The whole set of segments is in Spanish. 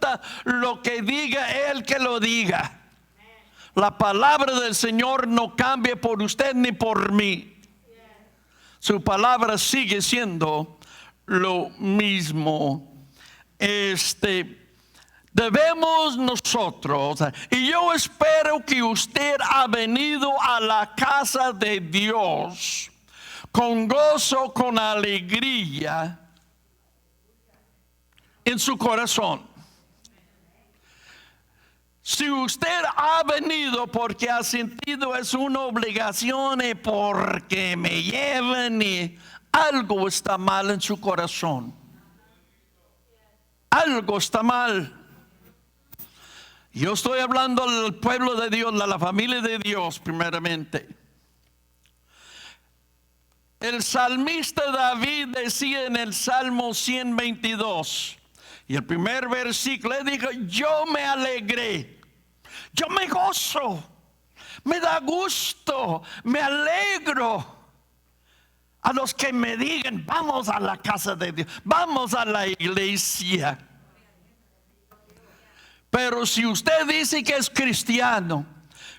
importa lo que diga el que lo diga. La palabra del Señor no cambia por usted ni por mí. Su palabra sigue siendo lo mismo. Debemos nosotros, y yo espero que usted ha venido a la casa de Dios con gozo, con alegría en su corazón. Si usted ha venido porque ha sentido es una obligación y porque me llevan, y algo está mal en su corazón. Algo está mal. Yo estoy hablando al pueblo de Dios, a la familia de Dios primeramente. El salmista David decía en el Salmo 122, y el primer versículo, le dijo: yo me alegré, yo me gozo, me da gusto, me alegro a los que me digan: vamos a la casa de Dios, vamos a la iglesia. Pero si usted dice que es cristiano,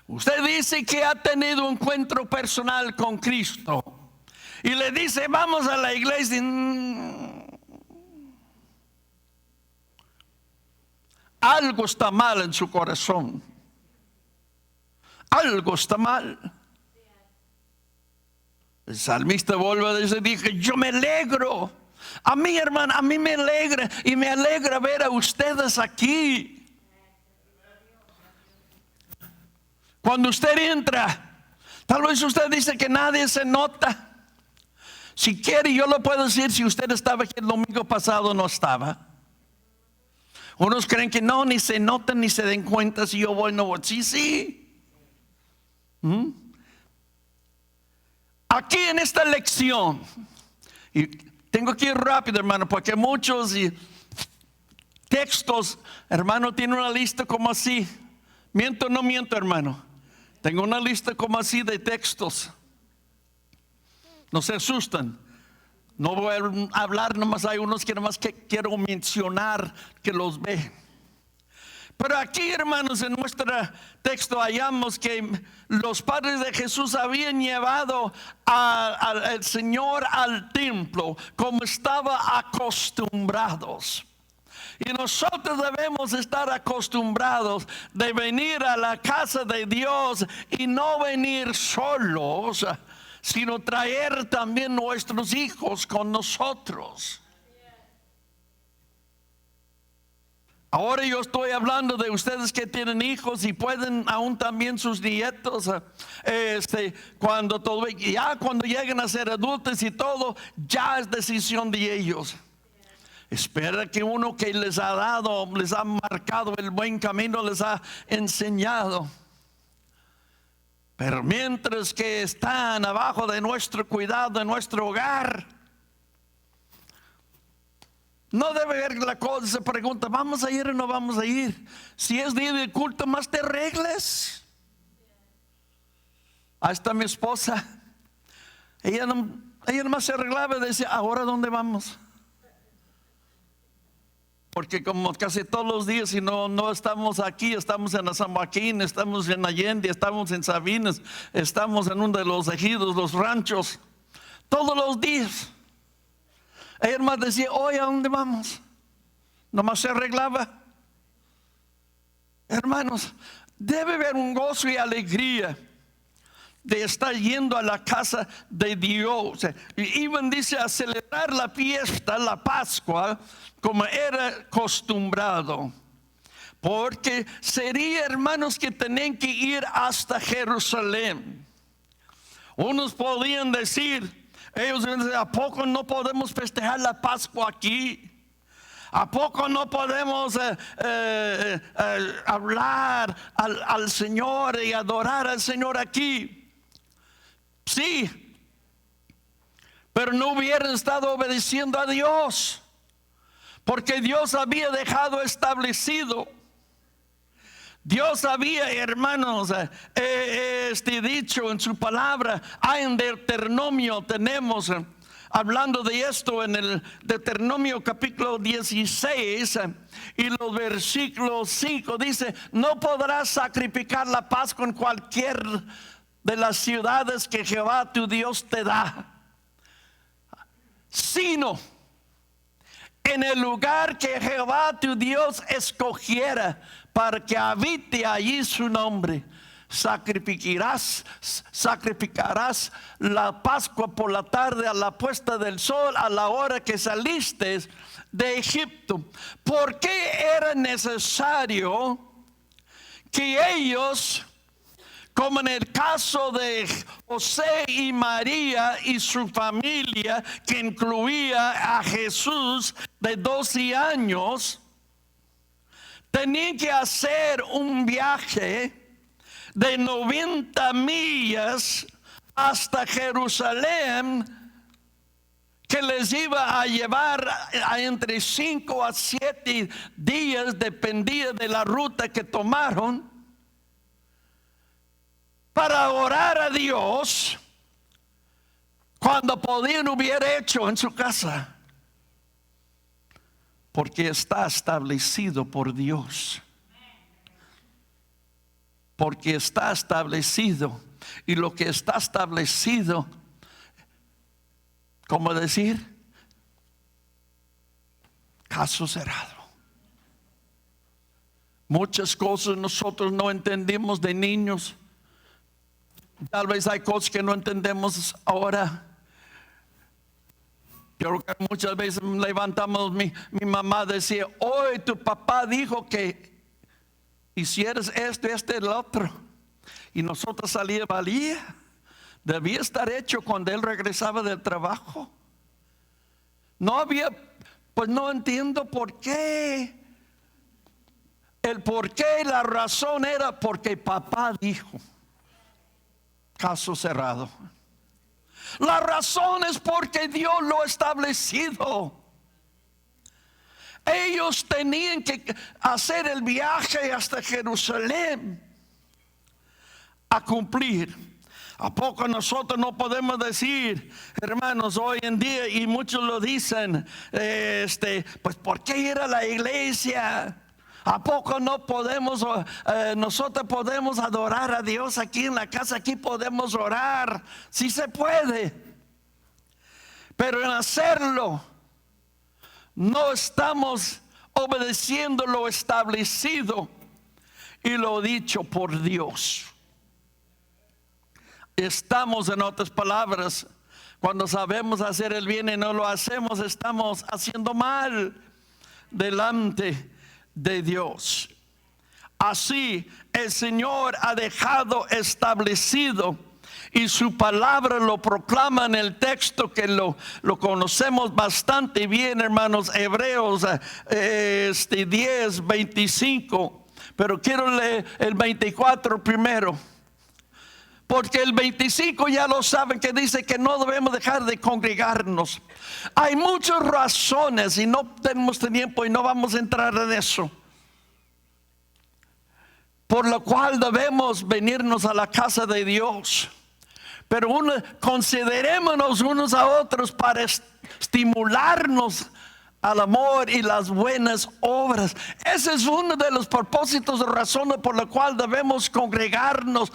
usted dice que ha tenido un encuentro personal con Cristo, y le dice: vamos a la iglesia, algo está mal en su corazón. Algo está mal. El salmista vuelve a decir: dije, yo me alegro. A mí, hermano, a mí me alegra, y me alegra ver a ustedes aquí. Cuando usted entra, tal vez usted dice que nadie se nota. Si quiere, yo lo puedo decir: si usted estaba aquí el domingo pasado, no estaba. Unos creen que no, ni se notan, ni se den cuenta si yo voy o no voy. Sí. Aquí en esta lección, y tengo que ir rápido, hermano, porque muchos textos, hermano, tiene una lista como así. ¿Miento o no miento, hermano? Tengo una lista como así de textos. No se asustan. No voy a hablar, nomás hay unos que nomás que quiero mencionar que los ve. Pero aquí, hermanos, en nuestro texto hallamos que los padres de Jesús habían llevado al Señor al templo como estaba acostumbrados. Y nosotros debemos estar acostumbrados de venir a la casa de Dios y no venir solos, sino traer también nuestros hijos con nosotros. Ahora yo estoy hablando de ustedes que tienen hijos y pueden aún también sus nietos, cuando lleguen a ser adultos y todo, ya es decisión de ellos. Espera que uno que les ha dado, les ha marcado el buen camino, les ha enseñado. Pero mientras que están abajo de nuestro cuidado, de nuestro hogar, no debe ver la cosa. Se pregunta: ¿vamos a ir o no vamos a ir? Si es día de culto, más te arregles. Ahí está mi esposa. Ella nomás se arreglaba y decía: ¿ahora dónde vamos? Porque como casi todos los días, si no estamos aquí, estamos en San Joaquín, estamos en Allende, estamos en Sabinas, estamos en uno de los ejidos, los ranchos, todos los días. Ella más decía: oye, ¿a dónde vamos? Nomás se arreglaba. Hermanos, debe haber un gozo y alegría de estar yendo a la casa de Dios. Iban, dice, a celebrar la fiesta, la Pascua, como era acostumbrado. Porque sería, hermanos, que tenían que ir hasta Jerusalén. Unos podían decir, ellos dicen: ¿a poco no podemos festejar la Pascua aquí? ¿A poco no podemos hablar al Señor y adorar al Señor aquí? Sí, pero no hubieran estado obedeciendo a Dios, porque Dios había dejado establecido. Dios había, hermanos, dicho en su palabra. En Deuteronomio tenemos hablando de esto en el Deuteronomio capítulo 16 y los versículos 5 dice: no podrás sacrificar la Pascua en cualquier de las ciudades que Jehová tu Dios te da, sino en el lugar que Jehová tu Dios escogiera para que habite allí su nombre. Sacrificarás la Pascua por la tarde a la puesta del sol, a la hora que saliste de Egipto. ¿Por qué era necesario que ellos, como en el caso de José y María y su familia, que incluía a Jesús de 12 años, tenían que hacer un viaje de 90 millas hasta Jerusalén, que les iba a llevar entre 5 a 7 días, dependía de la ruta que tomaron, para orar a Dios, cuando podían hubiera hecho en su casa, porque está establecido por Dios. Porque está establecido, y lo que está establecido, ¿cómo decir? Caso cerrado. Muchas cosas nosotros no entendimos de niños. Tal vez hay cosas que no entendemos ahora. Yo creo que muchas veces levantamos, mi mamá decía: hoy tu papá dijo que hicieras esto, el otro. Y nosotros salía, valía. Debía estar hecho cuando él regresaba del trabajo. No había, pues no entiendo por qué. El por qué, la razón era porque papá dijo. Caso cerrado. La razón es porque Dios lo ha establecido. Ellos tenían que hacer el viaje hasta Jerusalén a cumplir. ¿A poco nosotros no podemos decir, hermanos, hoy en día, y muchos lo dicen, pues ¿por qué ir a la iglesia? ¿A poco no podemos, nosotros podemos adorar a Dios aquí en la casa? Aquí podemos orar. Sí se puede, pero en hacerlo no estamos obedeciendo lo establecido y lo dicho por Dios. Estamos, en otras palabras, cuando sabemos hacer el bien y no lo hacemos, estamos haciendo mal delante de Dios. Así el Señor ha dejado establecido, y su palabra lo proclama en el texto que lo conocemos bastante bien, hermanos. Hebreos 10, 25. Pero quiero leer el 24 primero, porque el 25 ya lo saben, que dice que no debemos dejar de congregarnos. Hay muchas razones y no tenemos tiempo y no vamos a entrar en eso, por lo cual debemos venirnos a la casa de Dios. Pero considerémonos unos a otros para estimularnos al amor y las buenas obras. Ese es uno de los propósitos, razones por la cual debemos congregarnos,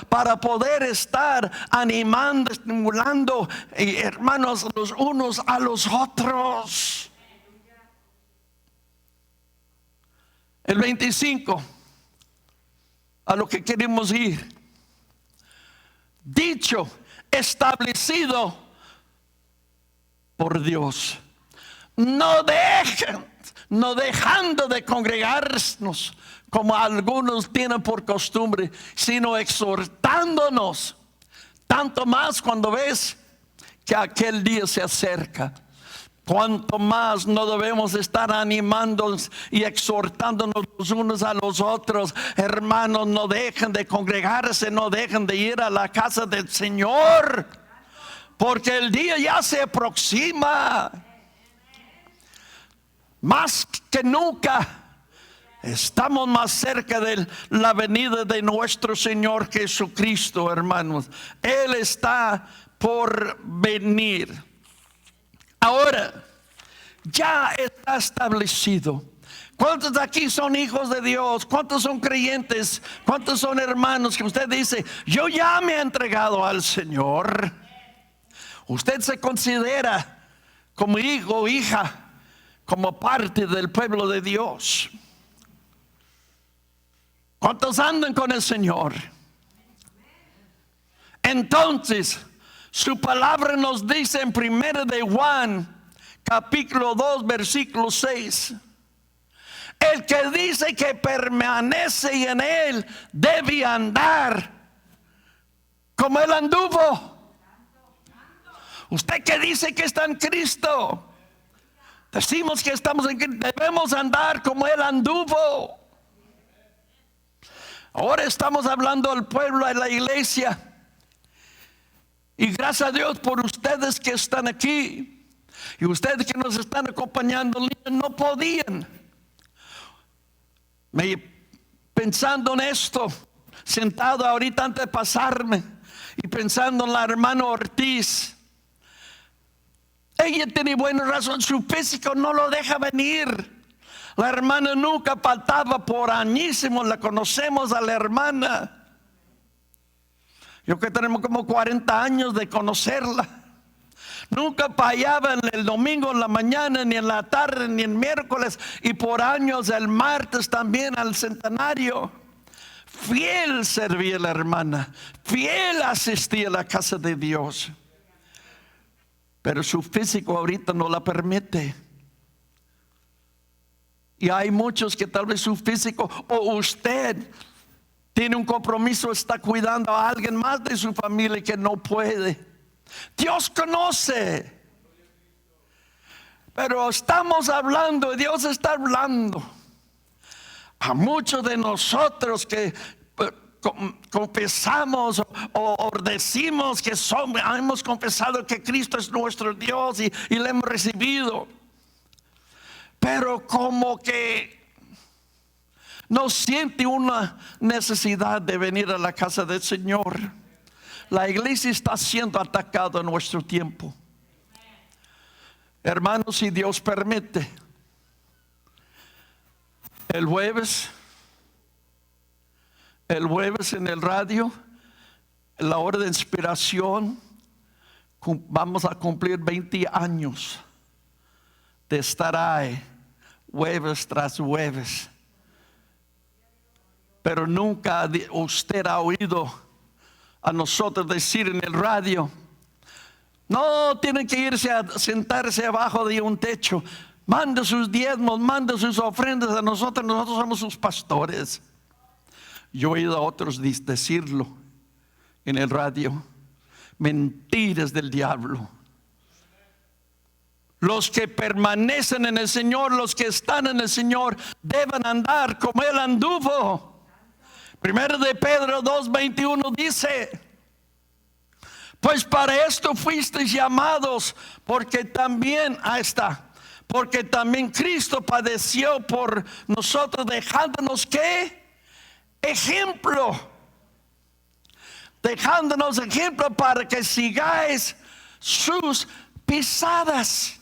para poder estar animando, estimulando, hermanos, los unos a los otros. El 25, a lo que queremos ir. Dicho, establecido por Dios. No dejando de congregarnos como algunos tienen por costumbre, sino exhortándonos, tanto más cuando ves que aquel día se acerca. Cuanto más no debemos estar animándonos y exhortándonos los unos a los otros. Hermanos, no dejen de congregarse, no dejen de ir a la casa del Señor, porque el día ya se aproxima. Más que nunca estamos más cerca de la venida de nuestro Señor Jesucristo, hermanos. Él está por venir. Ahora, ya está establecido. ¿Cuántos de aquí son hijos de Dios? ¿Cuántos son creyentes? ¿Cuántos son hermanos que usted dice, yo ya me he entregado al Señor? Usted se considera como hijo o hija, como parte del pueblo de Dios. ¿Cuántos andan con el Señor? Entonces, su palabra nos dice en 1 de Juan, capítulo 2, versículo 6. El que dice que permanece en él debe andar como él anduvo. Usted que dice que está en Cristo, decimos que estamos en Cristo, debemos andar como él anduvo. Ahora estamos hablando al pueblo, a la iglesia. Y gracias a Dios por ustedes que están aquí y ustedes que nos están acompañando, no podían. Pensando en esto, sentado ahorita antes de pasarme y pensando en la hermana Ortiz, ella tiene buena razón, su físico no lo deja venir. La hermana nunca faltaba por añísimos, la conocemos a la hermana. Yo que tenemos como 40 años de conocerla. Nunca fallaba en el domingo en la mañana, ni en la tarde, ni en miércoles, y por años el martes también al centenario. Fiel servía la hermana, fiel asistía a la casa de Dios. Pero su físico ahorita no la permite. Y hay muchos que tal vez su físico, o usted tiene un compromiso, está cuidando a alguien más de su familia que no puede. Dios conoce, pero estamos hablando, Dios está hablando a muchos de nosotros que confesamos o decimos que hemos confesado que Cristo es nuestro Dios y le hemos recibido, pero como que no siente una necesidad de venir a la casa del Señor. La iglesia está siendo atacada en nuestro tiempo. Hermanos, si Dios permite, el jueves en el radio, en la hora de inspiración, vamos a cumplir 20 años de estar ahí, jueves tras jueves. Pero nunca usted ha oído a nosotros decir en el radio, no tienen que irse a sentarse abajo de un techo, mande sus diezmos, mande sus ofrendas a nosotros somos sus pastores. Yo he oído a otros decirlo en el radio. Mentiras del diablo. Los que permanecen en el Señor, los que están en el Señor, deben andar como Él anduvo. 1 de Pedro 2:21 dice, pues para esto fuisteis llamados, porque también, ahí está, porque también Cristo padeció por nosotros, dejándonos ¿qué? Ejemplo. Dejándonos ejemplo para que sigáis sus pisadas.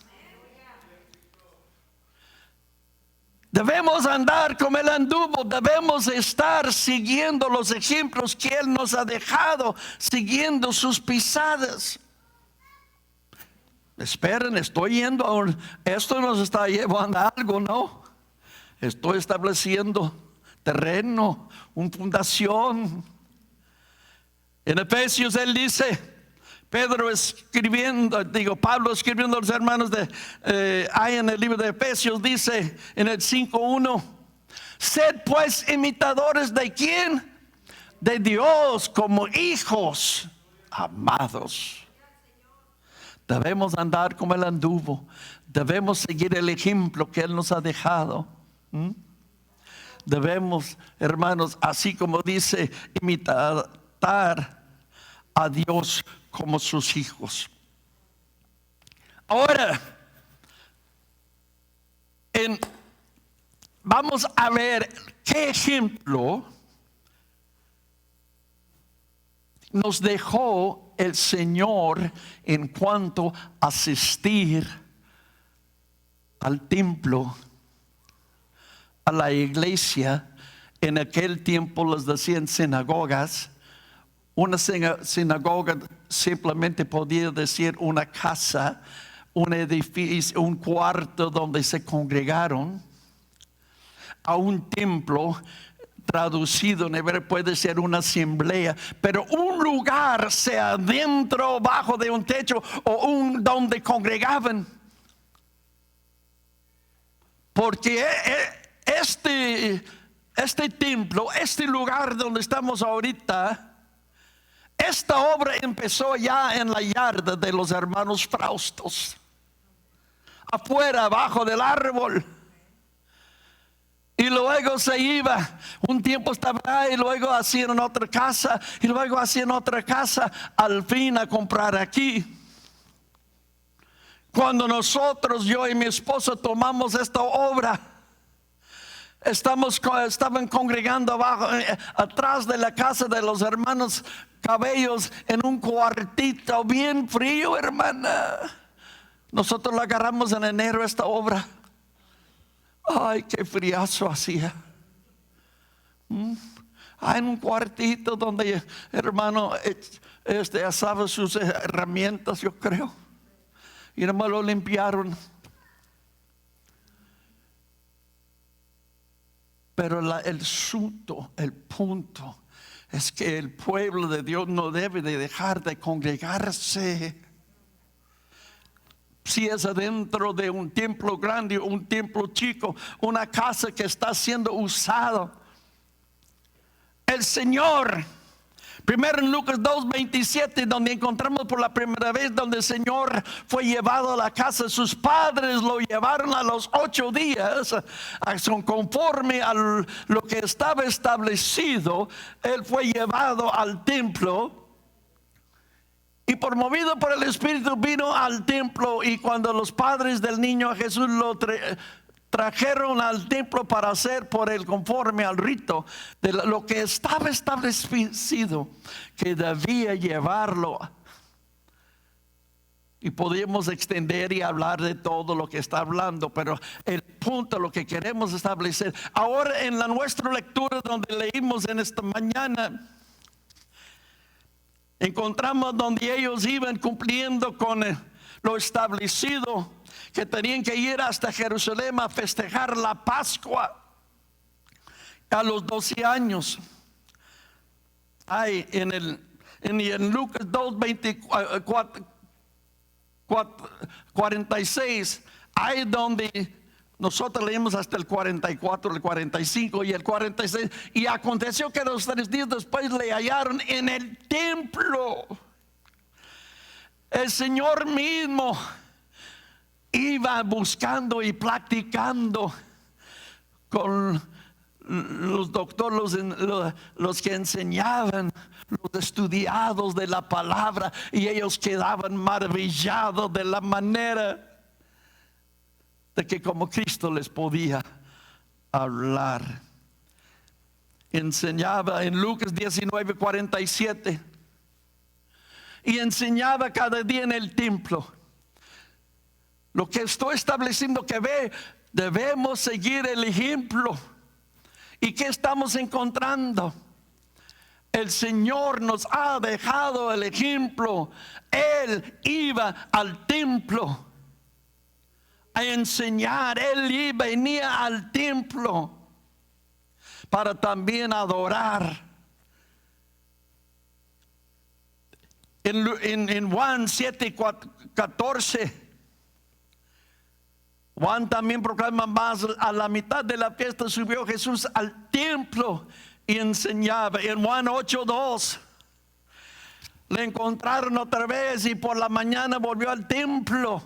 Debemos andar como Él anduvo, debemos estar siguiendo los ejemplos que Él nos ha dejado, siguiendo sus pisadas. Esperen, estoy yendo a esto nos está llevando a algo, ¿no? Estoy estableciendo terreno, una fundación. En Efesios él dice, Pablo escribiendo a los hermanos ahí en el libro de Efesios, dice en el 5:1, sed pues imitadores de ¿quién? De Dios como hijos amados. Debemos andar como Él anduvo, debemos seguir el ejemplo que Él nos ha dejado. Debemos, hermanos, así como dice, imitar a Dios como sus hijos. Ahora, vamos a ver qué ejemplo nos dejó el Señor en cuanto a asistir al templo, a la iglesia. En aquel tiempo les decían sinagogas. Una sinagoga simplemente podía decir una casa, un edificio, un cuarto donde se congregaron. A un templo, traducido en hebreo, puede ser una asamblea, pero un lugar, sea dentro o bajo de un techo, o donde congregaban. Porque este templo, este lugar donde estamos ahorita, esta obra empezó ya en la yarda de los hermanos Fraustos, afuera, abajo del árbol. Y luego se iba, un tiempo estaba ahí, y luego hacían otra casa, y luego hacían otra casa, al fin a comprar aquí. Cuando nosotros, yo y mi esposa, tomamos esta obra, estaban congregando abajo, atrás de la casa de los hermanos Cabellos, en un cuartito bien frío, hermana. Nosotros la agarramos en enero esta obra. Ay, qué friazo hacía. En un cuartito donde, hermano, asaba sus herramientas, yo creo, y nomás lo limpiaron. Pero el punto es que el pueblo de Dios no debe de dejar de congregarse. Si es adentro de un templo grande, un templo chico, una casa que está siendo usada, el Señor, primero en Lucas 2:27, donde encontramos por la primera vez donde el Señor fue llevado a la casa. Sus padres lo llevaron a los 8 días, conforme a lo que estaba establecido. Él fue llevado al templo y movido por el Espíritu vino al templo. Y cuando los padres del niño Jesús lo trajeron al templo para hacer por él conforme al rito de lo que estaba establecido, que debía llevarlo. Y podemos extender y hablar de todo lo que está hablando, pero el punto, lo que queremos establecer ahora en nuestra lectura donde leímos en esta mañana, encontramos donde ellos iban cumpliendo con lo establecido, que tenían que ir hasta Jerusalén a festejar la Pascua a los 12 años. Hay en Lucas 2:46, hay donde nosotros leímos hasta el 44, el 45 y el 46. Y aconteció que 3 días después le hallaron en el templo. El Señor mismo iba buscando y platicando con los doctores, los que enseñaban, los estudiados de la palabra, y ellos quedaban maravillados de la manera de que como Cristo les podía hablar. Enseñaba en Lucas 19:47, y enseñaba cada día en el templo. Lo que estoy estableciendo que debemos seguir el ejemplo. ¿Y qué estamos encontrando? El Señor nos ha dejado el ejemplo. Él iba al templo a enseñar. Él venía al templo para también adorar. En Juan 7:14, Juan también proclama más: a la mitad de la fiesta subió Jesús al templo y enseñaba. En Juan 8:2 le encontraron otra vez, y por la mañana volvió al templo,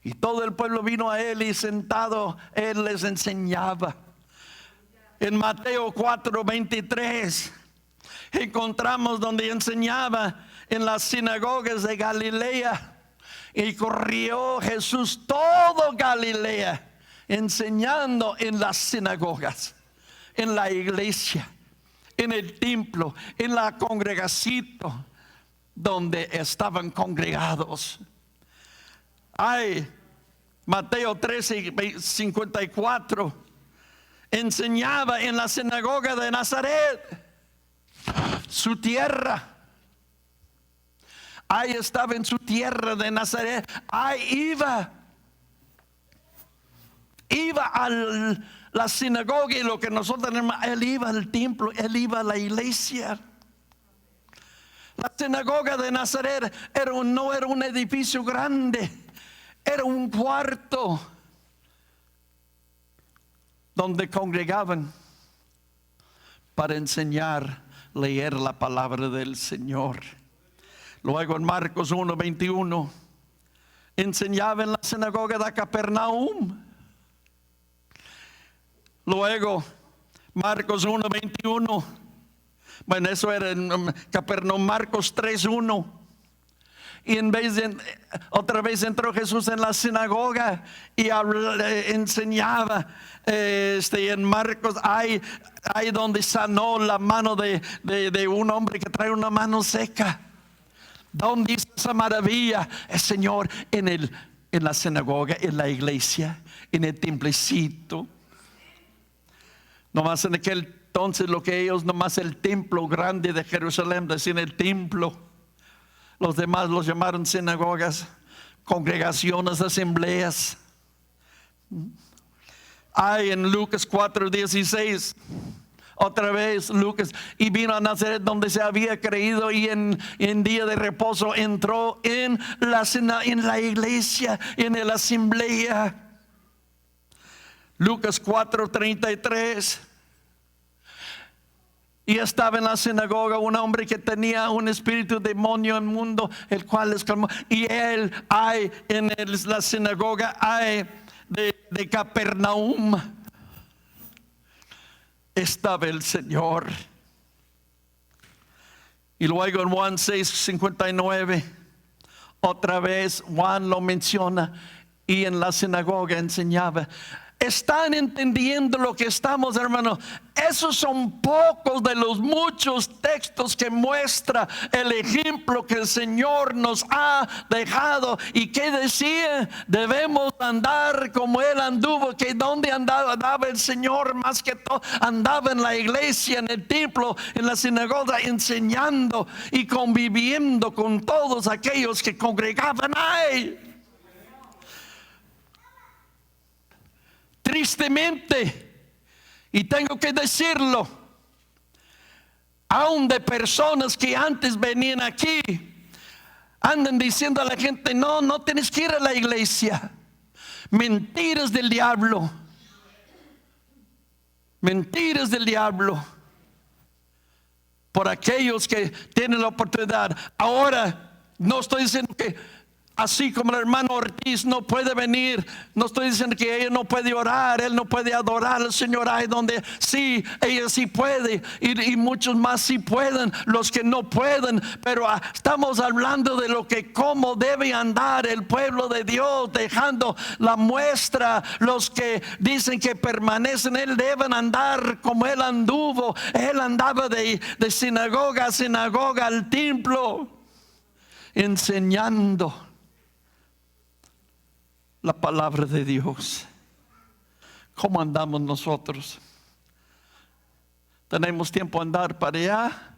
y todo el pueblo vino a él, y sentado él les enseñaba. En Mateo 4:23 encontramos donde enseñaba en las sinagogas de Galilea. Y corrió Jesús todo Galilea, enseñando en las sinagogas, en la iglesia, en el templo, en la congregación donde estaban congregados. Mateo 13:54. Enseñaba en la sinagoga de Nazaret, su tierra. Ahí estaba en su tierra de Nazaret. Ahí iba a la sinagoga, y lo que nosotros tenemos, él iba al templo, él iba a la iglesia. La sinagoga de Nazaret no era un edificio grande, era un cuarto donde congregaban para enseñar, leer la palabra del Señor. Luego en Marcos 1:21 enseñaba en la sinagoga de Capernaum. Luego Marcos 1:21, bueno, eso era en Capernaum. Marcos 3:1. Y otra vez entró Jesús en la sinagoga y enseñaba. En Marcos hay donde sanó la mano de un hombre que trae una mano seca. ¿Dónde hizo esa maravilla? El Señor en la sinagoga, en la iglesia, en el templecito. Nomás en aquel entonces lo que ellos, nomás el templo grande de Jerusalén, decían el templo. Los demás los llamaron sinagogas, congregaciones, asambleas. Hay en Lucas 4:16. Otra vez Lucas, y vino a Nazaret donde se había creído, y en día de reposo entró en la iglesia, en la asamblea. Lucas 4:33. Y estaba en la sinagoga un hombre que tenía un espíritu demonio inmundo, el cual exclamó. Y él hay en la sinagoga de Capernaum. Estaba el Señor. Y luego en Juan 6:59, otra vez Juan lo menciona, y en la sinagoga enseñaba. ¿Están entendiendo lo que estamos, hermanos? Esos son pocos de los muchos textos que muestra el ejemplo que el Señor nos ha dejado. ¿Y qué decía? Debemos andar como Él anduvo. ¿Que dónde andaba el Señor? Más que todo andaba en la iglesia, en el templo, en la sinagoga, enseñando y conviviendo con todos aquellos que congregaban ahí. Tristemente, y tengo que decirlo, aún de personas que antes venían aquí, andan diciendo a la gente: no tienes que ir a la iglesia. Mentiras del diablo. Mentiras del diablo. Por aquellos que tienen la oportunidad. Ahora, no estoy diciendo que así como el hermano Ortiz no puede venir, no estoy diciendo que ella no puede orar, él no puede adorar al Señor. Hay donde sí, ella sí puede, y muchos más sí pueden, los que no pueden. Pero estamos hablando de cómo debe andar el pueblo de Dios, dejando la muestra. Los que dicen que permanecen, él deben andar como él anduvo. Él andaba de sinagoga a sinagoga, al templo, enseñando la palabra de Dios. ¿Cómo andamos nosotros? Tenemos tiempo a andar para allá,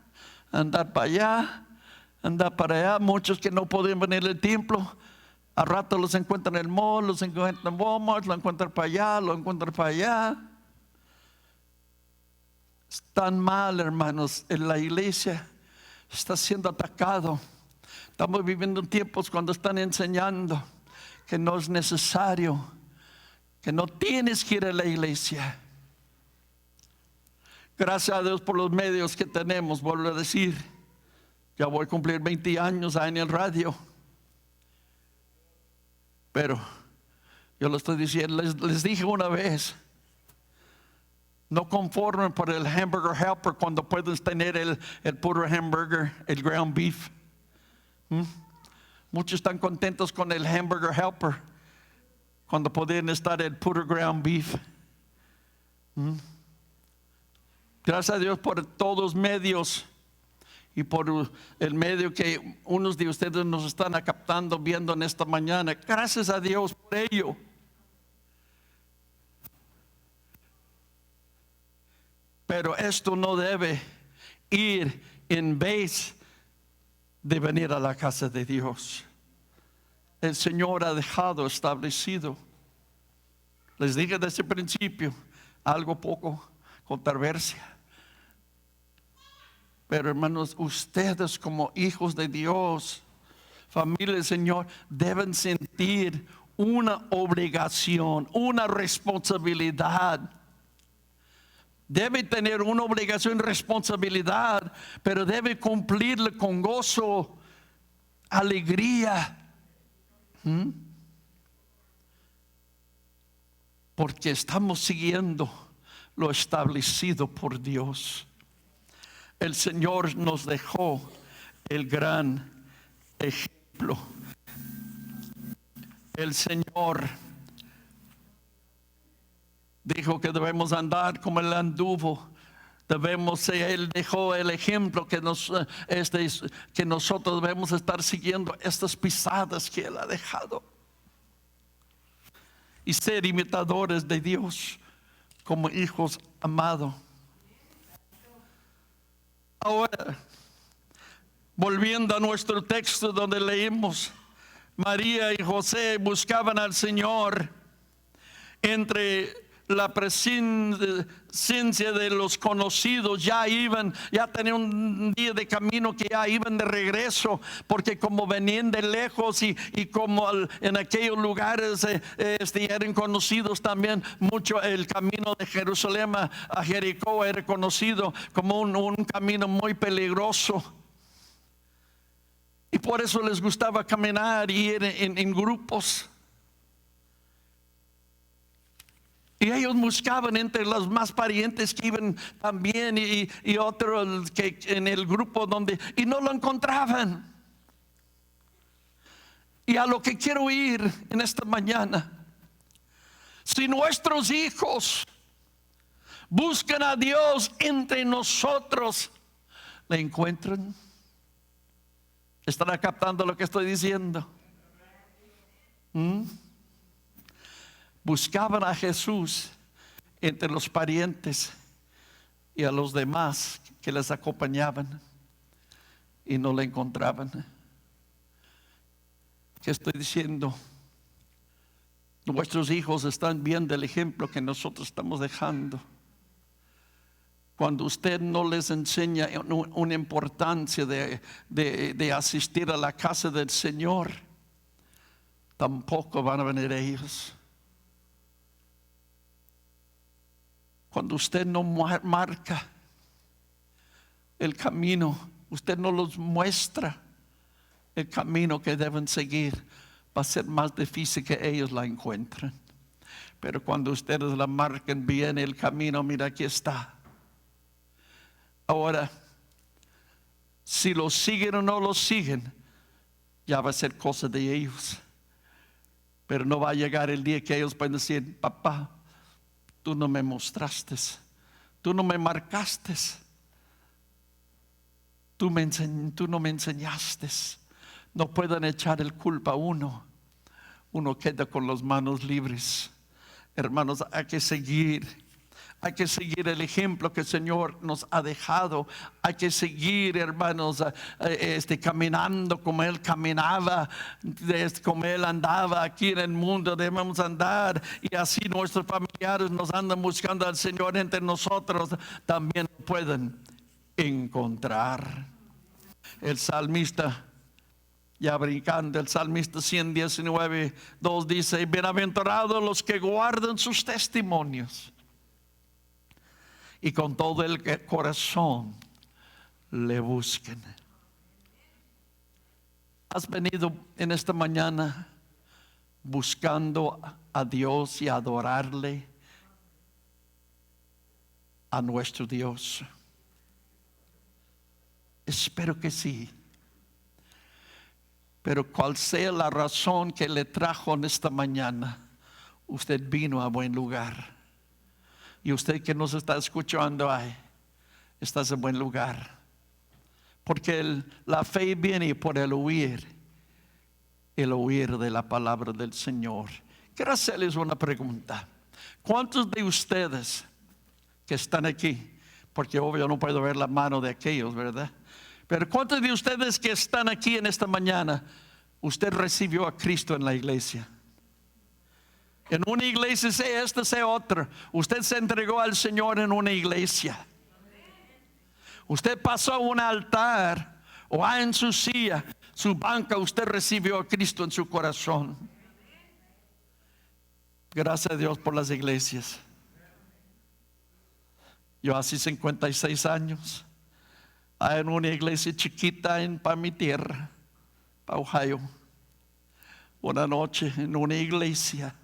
andar para allá, andar para allá. Muchos que no pueden venir al templo, a rato los encuentran en el mall, los encuentran en Walmart, los encuentran para allá, los encuentran para allá. Están mal, hermanos. En la iglesia está siendo atacado. Estamos viviendo tiempos cuando están enseñando que no es necesario, que no tienes que ir a la iglesia. Gracias a Dios por los medios que tenemos. Vuelvo a decir, ya voy a cumplir 20 años en el radio. Pero yo lo estoy diciendo, les dije una vez: no conformen por el hamburger helper cuando pueden tener el puro hamburger, el ground beef. Muchos están contentos con el hamburger helper cuando pueden estar el puro ground beef. Gracias a Dios por todos los medios y por el medio que unos de ustedes nos están captando, viendo en esta mañana. Gracias a Dios por ello. Pero esto no debe ir en vez de venir a la casa de Dios. El Señor ha dejado establecido. Les dije desde el principio, algo poco controversia. Pero hermanos, ustedes como hijos de Dios, familia del Señor, deben sentir una obligación, una responsabilidad. Debe tener una obligación y responsabilidad, pero debe cumplirla con gozo, alegría. Porque estamos siguiendo lo establecido por Dios. El Señor nos dejó el gran ejemplo. El Señor dijo que debemos andar como Él anduvo. Él dejó el ejemplo que nosotros debemos estar siguiendo estas pisadas que Él ha dejado. Y ser imitadores de Dios como hijos amados. Ahora, volviendo a nuestro texto donde leímos, María y José buscaban al Señor entre la presencia de los conocidos. Ya tenían un día de camino, que ya iban de regreso, porque como venían de lejos y como en aquellos lugares eran conocidos también mucho. El camino de Jerusalén a Jericó era conocido como un camino muy peligroso, y por eso les gustaba caminar y ir en grupos. Y ellos buscaban entre los más parientes que iban también y otros que en el grupo y no lo encontraban. Y a lo que quiero ir en esta mañana, si nuestros hijos buscan a Dios entre nosotros, ¿le encuentran? ¿Estará captando lo que estoy diciendo? Buscaban a Jesús entre los parientes y a los demás que les acompañaban, y no le encontraban. ¿Qué estoy diciendo? Nuestros hijos están viendo el ejemplo que nosotros estamos dejando. Cuando usted no les enseña una importancia de asistir a la casa del Señor, tampoco van a venir ellos. Cuando usted no marca el camino, usted no los muestra el camino que deben seguir, va a ser más difícil que ellos la encuentren. Pero cuando ustedes la marquen bien el camino, mira, aquí está. Ahora, si lo siguen o no lo siguen, ya va a ser cosa de ellos. Pero no va a llegar el día que ellos pueden decir: papá, tú no me mostraste, tú no me marcaste, tú no me enseñaste. No pueden echar el culpa a uno. Uno queda con las manos libres. Hermanos, hay que seguir el ejemplo que el Señor nos ha dejado. Hay que seguir, hermanos, caminando como Él caminaba, como Él andaba aquí en el mundo. Debemos andar, y así nuestros familiares nos andan buscando al Señor entre nosotros, también pueden encontrar. El salmista, ya brincando, el salmista 119:2 dice: bienaventurados los que guardan sus testimonios y con todo el corazón le busquen. ¿Has venido en esta mañana buscando a Dios y adorarle, a nuestro Dios? Espero que sí. Pero cual sea la razón que le trajo en esta mañana, usted vino a buen lugar. Y usted que nos está escuchando, estás en buen lugar. Porque la fe viene por el oír de la palabra del Señor. Quiero hacerles una pregunta. ¿Cuántos de ustedes que están aquí porque obvio no puedo ver la mano de aquellos, ¿verdad? Pero ¿cuántos de ustedes que están aquí en esta mañana, usted recibió a Cristo en la iglesia? En una iglesia, sea esta, sea otra, usted se entregó al Señor en una iglesia. Usted pasó a un altar o en su silla, su banca, usted recibió a Cristo en su corazón. Gracias a Dios por las iglesias. Yo hace 56 años, en una iglesia chiquita para mi tierra, para Ohio, una noche en una iglesia,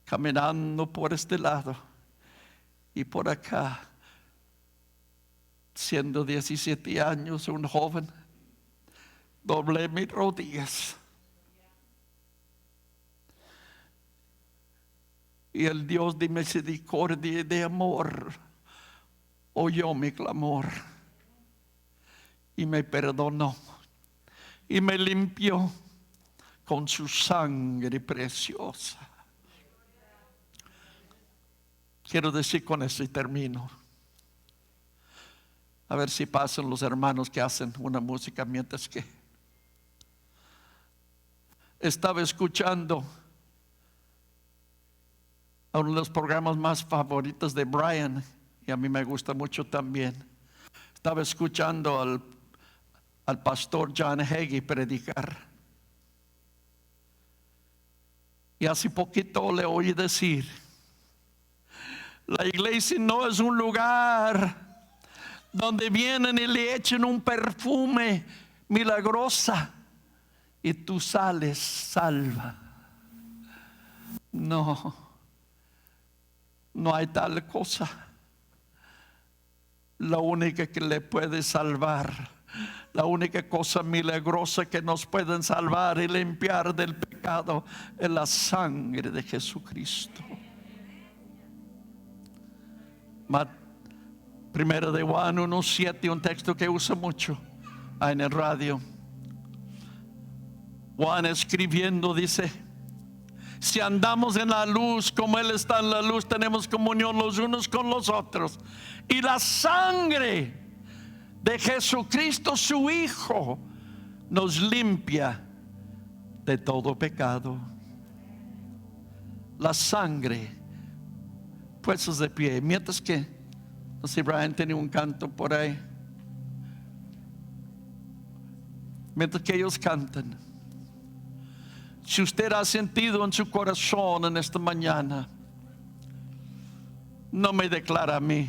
caminando por este lado y por acá, siendo 17 años, un joven, doblé mis rodillas. Y el Dios de misericordia y de amor oyó mi clamor y me perdonó y me limpió con su sangre preciosa. Quiero decir con eso y termino. A ver si pasan los hermanos que hacen una música mientras que estaba escuchando a uno de los programas más favoritos de Brian, y a mí me gusta mucho también. Estaba escuchando al pastor John Hagee predicar, y hace poquito le oí decir: la iglesia no es un lugar donde vienen y le echan un perfume milagrosa y tú sales salva. No hay tal cosa. La única que le puede salvar, la única cosa milagrosa que nos pueden salvar y limpiar del pecado es la sangre de Jesucristo. Primero de Juan 1:7, un texto que usa mucho en el radio. Juan escribiendo dice: si andamos en la luz como Él está en la luz, tenemos comunión los unos con los otros. Y la sangre de Jesucristo, su Hijo, nos limpia de todo pecado. La sangre. Puestos de pie. Mientras que, no sé, Brian tiene un canto por ahí. Mientras que ellos cantan, si usted ha sentido en su corazón en esta mañana, no me declara a mí,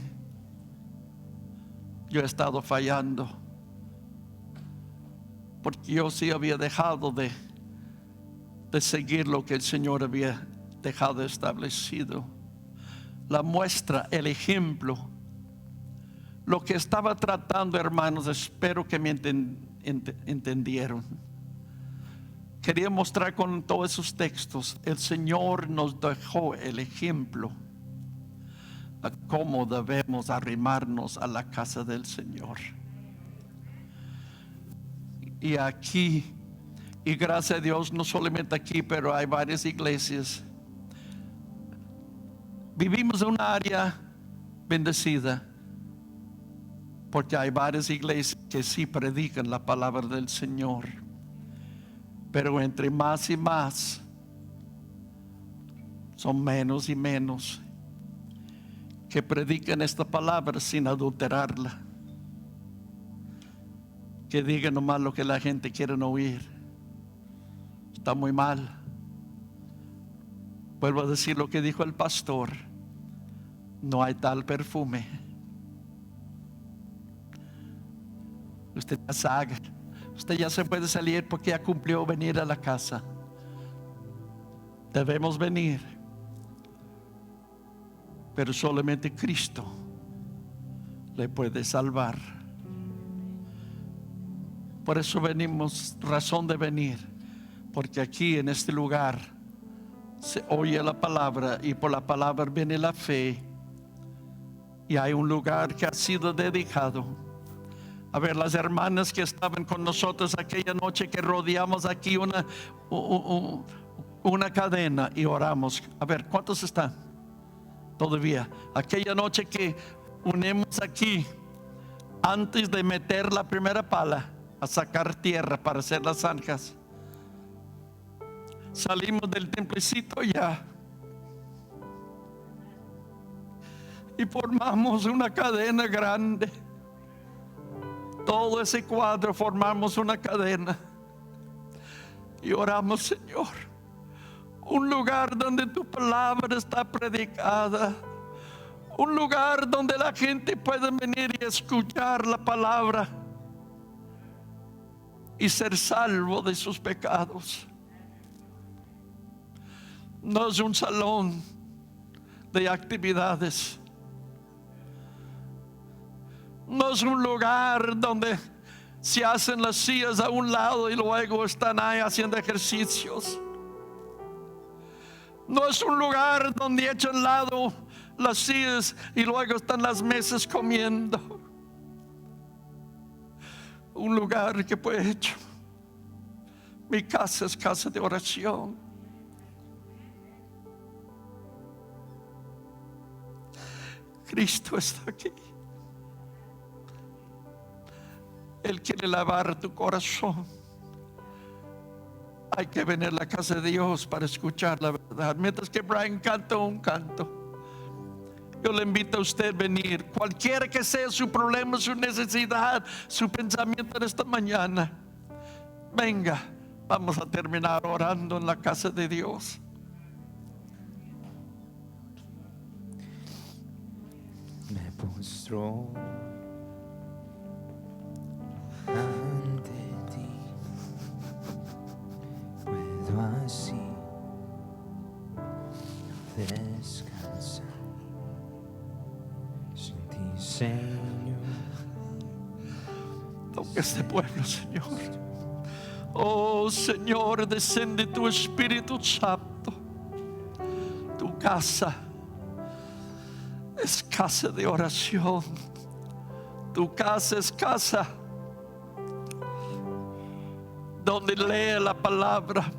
yo he estado fallando, porque yo sí había dejado de seguir lo que el Señor había dejado establecido. La muestra, el ejemplo, lo que estaba tratando, hermanos, espero que me entendieron. Quería mostrar con todos esos textos, el Señor nos dejó el ejemplo a cómo debemos arrimarnos a la casa del Señor. Y aquí, y gracias a Dios, no solamente aquí, pero hay varias iglesias. Vivimos en un área bendecida, porque hay varias iglesias que sí predican la palabra del Señor. Pero entre más y más, son menos y menos que predican esta palabra sin adulterarla, que digan nomás lo que la gente quiere oír. Está muy mal. Vuelvo a decir lo que dijo el pastor: no hay tal perfume. Usted ya sabe, usted ya se puede salir porque ya cumplió venir a la casa. Debemos venir, pero solamente Cristo le puede salvar. Por eso venimos, razón de venir, porque aquí en este lugar se oye la palabra y por la palabra viene la fe, y hay un lugar que ha sido dedicado. A ver, las hermanas que estaban con nosotros aquella noche que rodeamos aquí una cadena y oramos. A ver, ¿cuántos están todavía? Aquella noche que unimos aquí antes de meter la primera pala a sacar tierra para hacer las zanjas. Salimos del templecito ya y formamos una cadena grande. Todo ese cuadro formamos una cadena y oramos, Señor, un lugar donde tu palabra está predicada, un lugar donde la gente puede venir y escuchar la palabra y ser salvo de sus pecados. No es un salón de actividades. No es un lugar donde se hacen las sillas a un lado y luego están ahí haciendo ejercicios. No es un lugar donde echan al lado las sillas y luego están las mesas comiendo. Un lugar que fue hecho. Mi casa es casa de oración. Cristo está aquí. Él quiere lavar tu corazón. Hay que venir a la casa de Dios para escuchar la verdad. Mientras que Brian canta un canto, yo le invito a usted a venir. Cualquiera que sea su problema, su necesidad, su pensamiento en esta mañana, venga, vamos a terminar orando en la casa de Dios. Me postro ante ti, puedo así descansar sin ti, Señor. Toca este pueblo, Señor. Oh Señor, desciende tu Espíritu Santo. Tu casa es casa de oración. Tu casa es casa donde lee la palabra.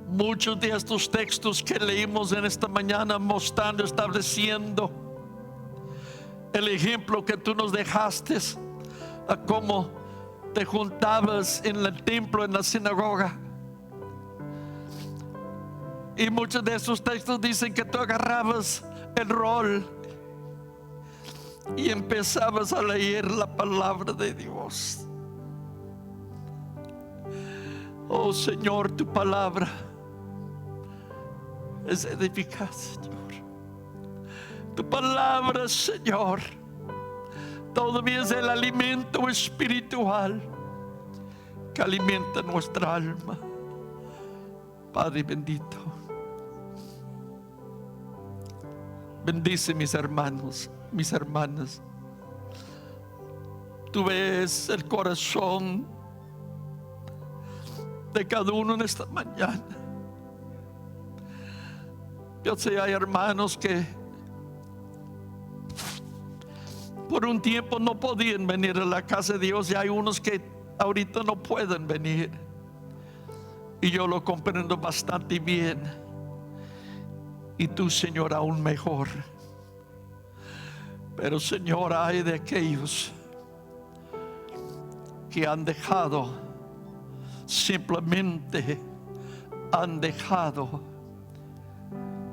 Muchos de estos textos que leímos en esta mañana mostrando, estableciendo el ejemplo que tú nos dejaste a cómo te juntabas en el templo, en la sinagoga. Y muchos de esos textos dicen que tú agarrabas el rol y empezabas a leer la palabra de Dios. Oh Señor, tu palabra es edificante, Señor. Tu palabra, Señor, todavía es el alimento espiritual que alimenta nuestra alma. Padre bendito, bendice mis hermanos, mis hermanas. Tú ves el corazón de cada uno en esta mañana. Yo sé, hay hermanos que por un tiempo no podían venir a la casa de Dios, y hay unos que ahorita no pueden venir, y yo lo comprendo bastante bien. Y tú, Señor, aún mejor. Pero Señor, hay de aquellos que han dejado, simplemente han dejado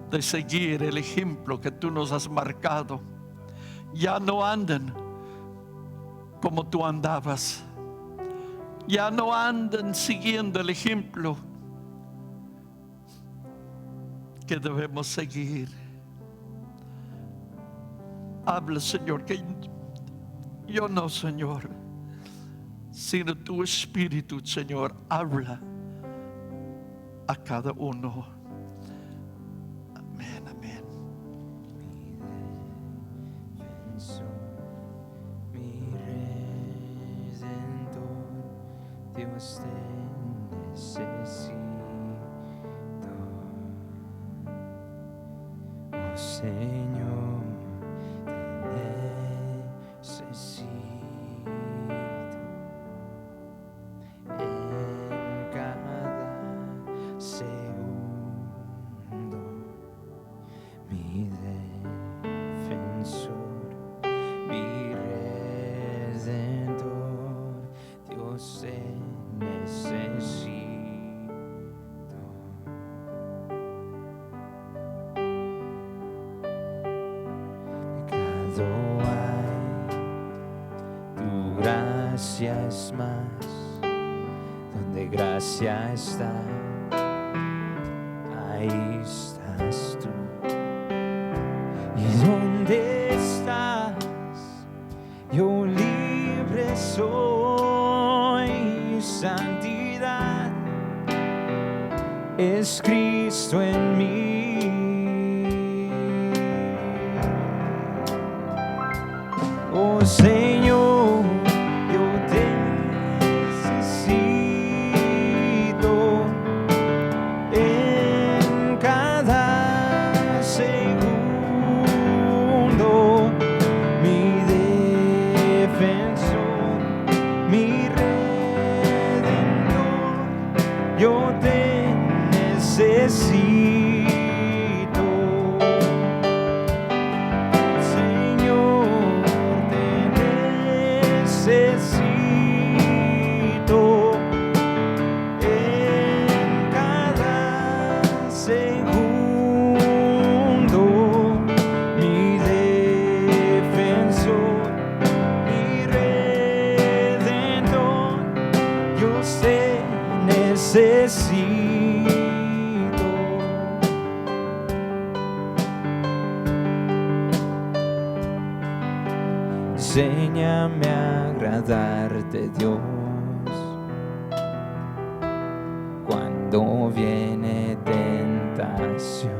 de seguir el ejemplo que tú nos has marcado. Ya no andan como tú andabas. Ya no andan siguiendo el ejemplo que debemos seguir. Habla, Señor, que yo no, Señor, sino tu Espíritu, Señor, habla a cada uno. Amén, amén. Mi defensor, mi redentor, Dios te necesito. Oh Señor, te necesito. En cada segundo, mi todo hay. Tu gracia es más, donde gracia está, ahí estás tú. ¿Y dónde estás? Yo libre soy, santidad es Cristo en mí. Oh Señor, yo te necesito en cada segundo, mi defensor, mi redentor, yo te necesito. Necesito en cada segundo, mi defensor, mi redentor, yo te necesito. Enséñame a agradarte, Dios, cuando viene tentación.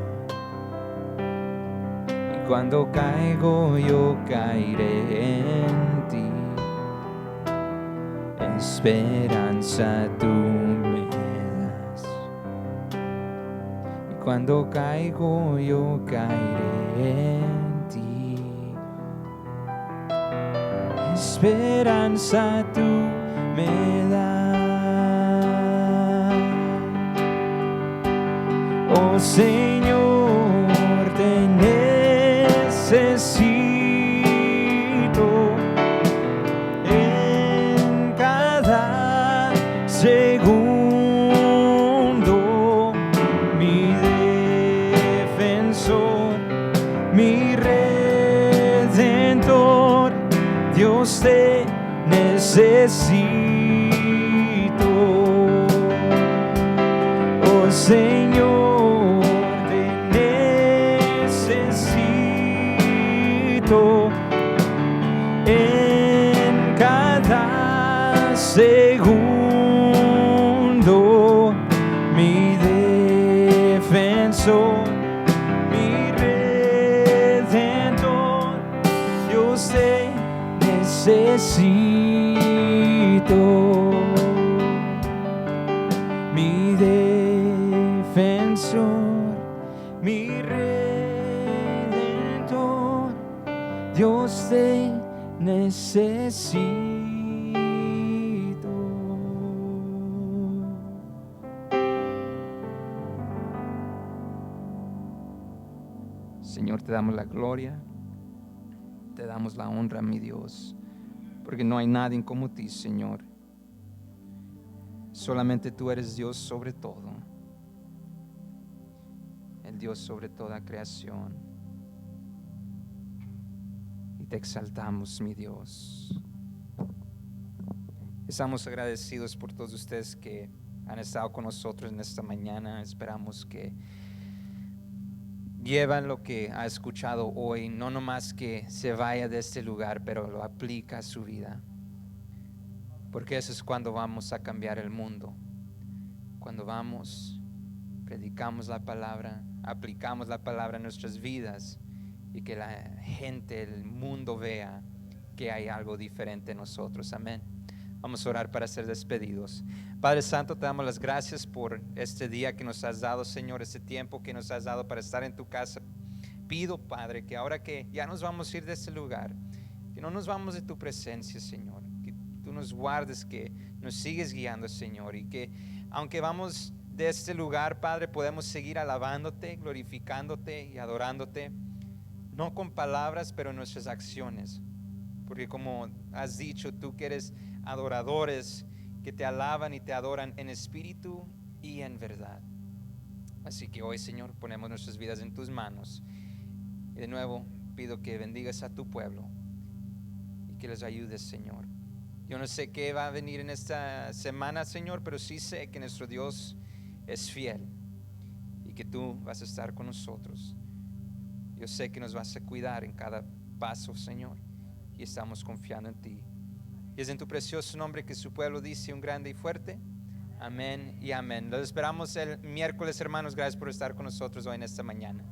Y cuando caigo, yo caeré en ti. Esperanza tú me das. Y cuando caigo, yo caeré en ti. Esperanza tú me das. Oh Señor, te necesito en cada segundo, mi defensor, mi redentor, Dios te necesito. Oh Señor, te necesito en cada segundo, mi defensor, mi redentor, Dios te necesito, mi defensor, mi redentor, Dios te necesito. Señor, te damos la gloria, te damos la honra, mi Dios, porque no hay nadie como ti, Señor. Solamente tú eres Dios sobre todo, el Dios sobre toda creación. Y te exaltamos, mi Dios. Estamos agradecidos por todos ustedes que han estado con nosotros en esta mañana. Esperamos que llevan lo que ha escuchado hoy, no nomás que se vaya de este lugar, pero lo aplica a su vida. Porque eso es cuando vamos a cambiar el mundo. Cuando vamos, predicamos la palabra, aplicamos la palabra en nuestras vidas y que la gente, el mundo vea que hay algo diferente en nosotros. Amén. Vamos a orar para ser despedidos. Padre Santo, te damos las gracias por este día que nos has dado, Señor, este tiempo que nos has dado para estar en tu casa. Pido, Padre, que ahora que ya nos vamos a ir de este lugar, que no nos vamos de tu presencia, Señor, que tú nos guardes, que nos sigues guiando, Señor, y que aunque vamos de este lugar, Padre, podemos seguir alabándote, glorificándote y adorándote, no con palabras, pero en nuestras acciones. Porque como has dicho, tú que eres adoradores que te alaban y te adoran en espíritu y en verdad. Así que hoy, Señor, ponemos nuestras vidas en tus manos. Y de nuevo pido que bendigas a tu pueblo y que les ayudes, Señor. Yo no sé qué va a venir en esta semana, Señor, pero sí sé que nuestro Dios es fiel y que tú vas a estar con nosotros. Yo sé que nos vas a cuidar en cada paso, Señor, y estamos confiando en ti. Y es en tu precioso nombre que su pueblo dice un grande y fuerte amén y amén. Los esperamos el miércoles, hermanos. Gracias por estar con nosotros hoy en esta mañana.